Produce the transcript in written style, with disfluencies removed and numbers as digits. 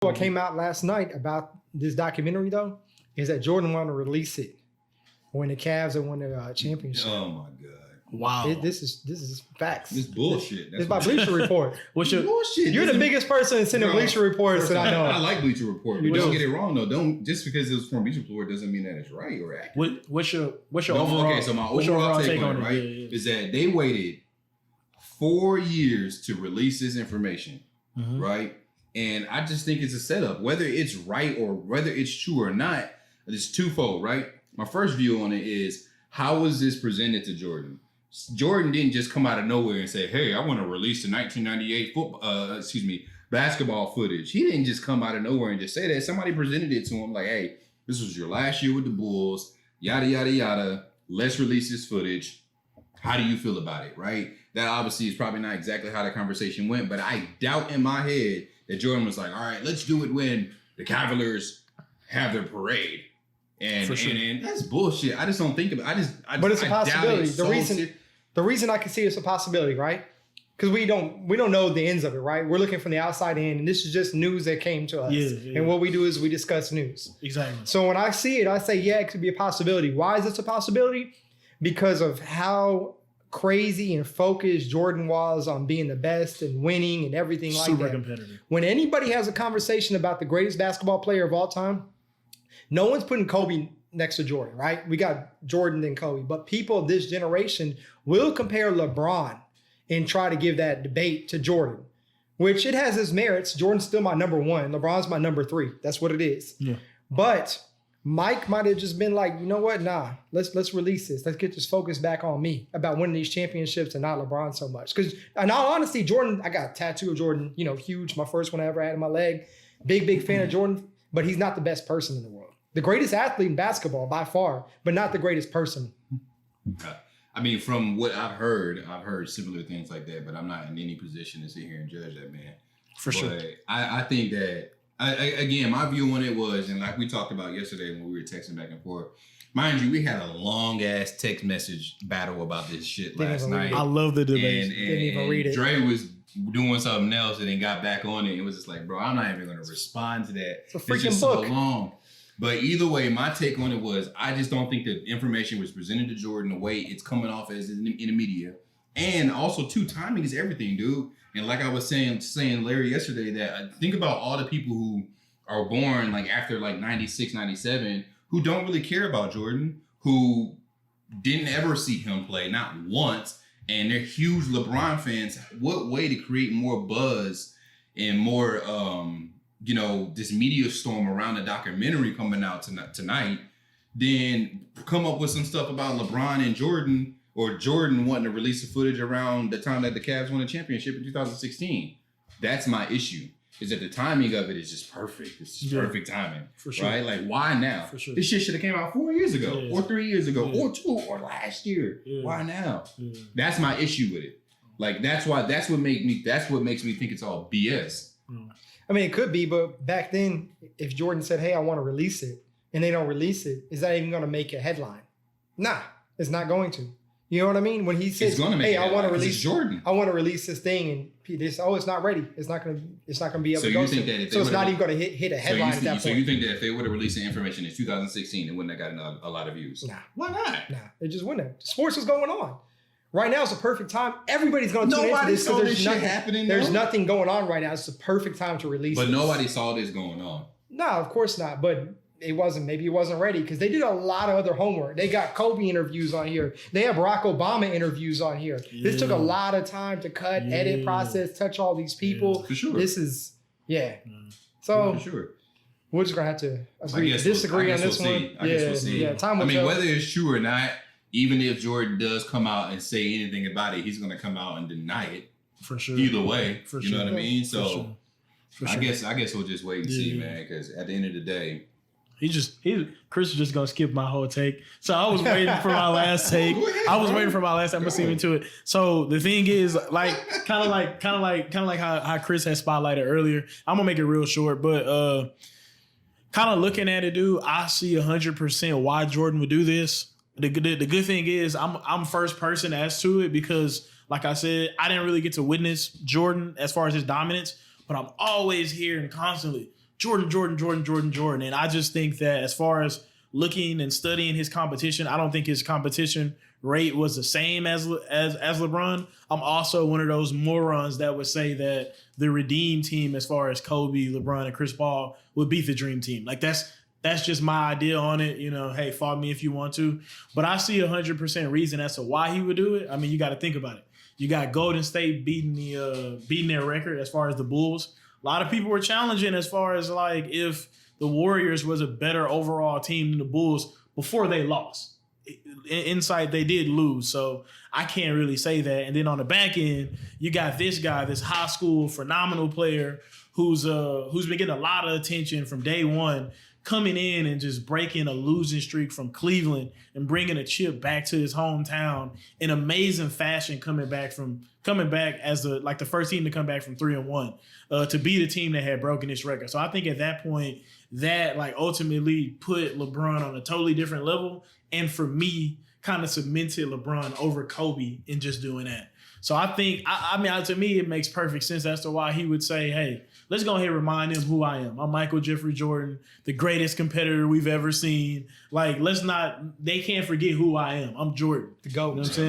What came out last night about this documentary, though, is that Jordan wanted to release it when the Cavs had won the championship. Oh my god! Wow, This is facts. This bullshit. It's by Bleacher Report. what's your bullshit? You're the biggest person sending Bleacher Reports that I know. I like Bleacher Report, but You don't do. get it wrong though. Don't just because it was from Bleacher Report doesn't mean that it's right or accurate. what's your overall? Okay, so my what's your overall take on it, it? right, is that they waited 4 years to release this information, right? And I just think it's a setup. Whether it's right or whether it's true or not, it's twofold, right? My first view on it is, how was this presented to Jordan? Jordan didn't just come out of nowhere and say, hey, I want to release the 1998 basketball footage. He didn't just come out of nowhere and just say that. Somebody presented it to him like, hey, this was your last year with the Bulls, yada, yada, yada. Let's release this footage. How do you feel about it, right? That obviously is probably not exactly how the conversation went, but I doubt in my head that Jordan was like, all right, let's do it when the Cavaliers have their parade. And, For sure. and that's bullshit. I just don't think of it. But it's a possibility. The The reason I can see it's a possibility, right? Because we don't know the ends of it, right? We're looking from the outside in, and this is just news that came to us. Yeah. And what we do is we discuss news. Exactly. So when I see it, I say, yeah, it could be a possibility. Why is this a possibility? Because of how crazy and focused Jordan was on being the best and winning and everything like that. Super competitive. When anybody has a conversation about the greatest basketball player of all time, no one's putting Kobe next to Jordan, right? We got Jordan and Kobe, but people of this generation will compare LeBron and try to give that debate to Jordan, which it has its merits. Jordan's still my number one. LeBron's my number three. That's what it is. Yeah. But Mike might have just been like, you know what? Nah, let's release this. Let's get this focus back on me about winning these championships and not LeBron so much. Because in all honesty, Jordan, I got a tattoo of Jordan, huge. My first one I ever had in my leg. Big fan of Jordan, but he's not the best person in the world. The greatest athlete in basketball by far, but not the greatest person. I mean, from what I've heard similar things like that, but I'm not in any position to sit here and judge that, man. For sure. But I think that, again, my view on it was, and like we talked about yesterday when we were texting back and forth, mind you, we had a long-ass text message battle about this shit last night. I love the debate. And Didn't even read it. Dre was doing something else and then got back on it and was just like, bro, I'm not even going to respond to that. It's a freaking just book. so long. But either way, my take on it was, I just don't think the information was presented to Jordan the way it's coming off as in the media. And also, too, timing is everything, dude. And like I was saying Larry yesterday, that think about all the people who are born like after like 96, 97, who don't really care about Jordan, who didn't ever see him play, not once. And they're huge LeBron fans. What way to create more buzz and more, this media storm around the documentary coming out tonight, then come up with some stuff about LeBron and Jordan, or Jordan wanting to release the footage around the time that the Cavs won the championship in 2016. That's my issue, is that the timing of it is just perfect. It's just perfect timing, For sure. right? Like, why now? For sure. This shit should have came out 4 years ago, Yeah. or 3 years ago, Yeah. or 2, or last year. Yeah. Why now? Yeah. That's my issue with it. Like, that's what makes me think it's all BS. I mean, it could be, but back then, if Jordan said, hey, I want to release it, and they don't release it, is that even going to make a headline? Nah, it's not going to. You know what I mean? When he says, "Hey, I want to release Jordan. I want to release this thing," and it's not ready. It's not gonna be able to go. So it's not even going to hit a headline at that point. So you think that if they would have released the information in 2016, it wouldn't have gotten a lot of views? Nah. Why not? Nah, it just wouldn't have. Sports is going on. Right now is the perfect time. Everybody's going to tune into this because there's nothing happening. There's nothing going on right now. It's the perfect time to release it. But nobody saw this going on. No, of course not. But maybe it wasn't ready because they did a lot of other homework. They got Kobe interviews on here. They have Barack Obama interviews on here. Yeah. This took a lot of time to cut, edit, process, touch all these people. Yeah, for sure. This is, So for sure. We're just going to have to agree, disagree on this one. I guess we'll see. Yeah, time will tell. Whether it's true or not, even if Jordan does come out and say anything about it, he's going to come out and deny it. For sure. Either way. For you know what I mean? So For I guess we'll just wait and see, man, because at the end of the day, Chris is just gonna skip my whole take. So I was waiting for my last take. I'm gonna see into it. So the thing is, like, kind of like how Chris had spotlighted earlier. I'm gonna make it real short, but kind of looking at it, dude, I see 100% why Jordan would do this. The good thing is I'm first person as to it because, like I said, I didn't really get to witness Jordan as far as his dominance, but I'm always hearing constantly, Jordan. And I just think that as far as looking and studying his competition, I don't think his competition rate was the same as LeBron. I'm also one of those morons that would say that the redeem team, as far as Kobe, LeBron, and Chris Paul, would beat the dream team. Like that's just my idea on it. You know, hey, follow me if you want to. But I see 100% reason as to why he would do it. I mean, you got to think about it. You got Golden State beating their record as far as the Bulls. A lot of people were challenging as far as like if the Warriors was a better overall team than the Bulls before they lost. Inside, they did lose, so I can't really say that. And then on the back end, you got this guy, this high school phenomenal player who's been getting a lot of attention from day one, coming in and just breaking a losing streak from Cleveland and bringing a chip back to his hometown in amazing fashion, coming back as the first team to come back from 3-1 to beat a team that had broken this record. So I think at that point that like ultimately put LeBron on a totally different level, and for me kind of cemented LeBron over Kobe in just doing that. So I think, to me, it makes perfect sense as to why he would say, hey, let's go ahead and remind them who I am. I'm Michael Jeffrey Jordan, the greatest competitor we've ever seen. Like, they can't forget who I am. I'm Jordan. The GOAT. You know what I'm saying?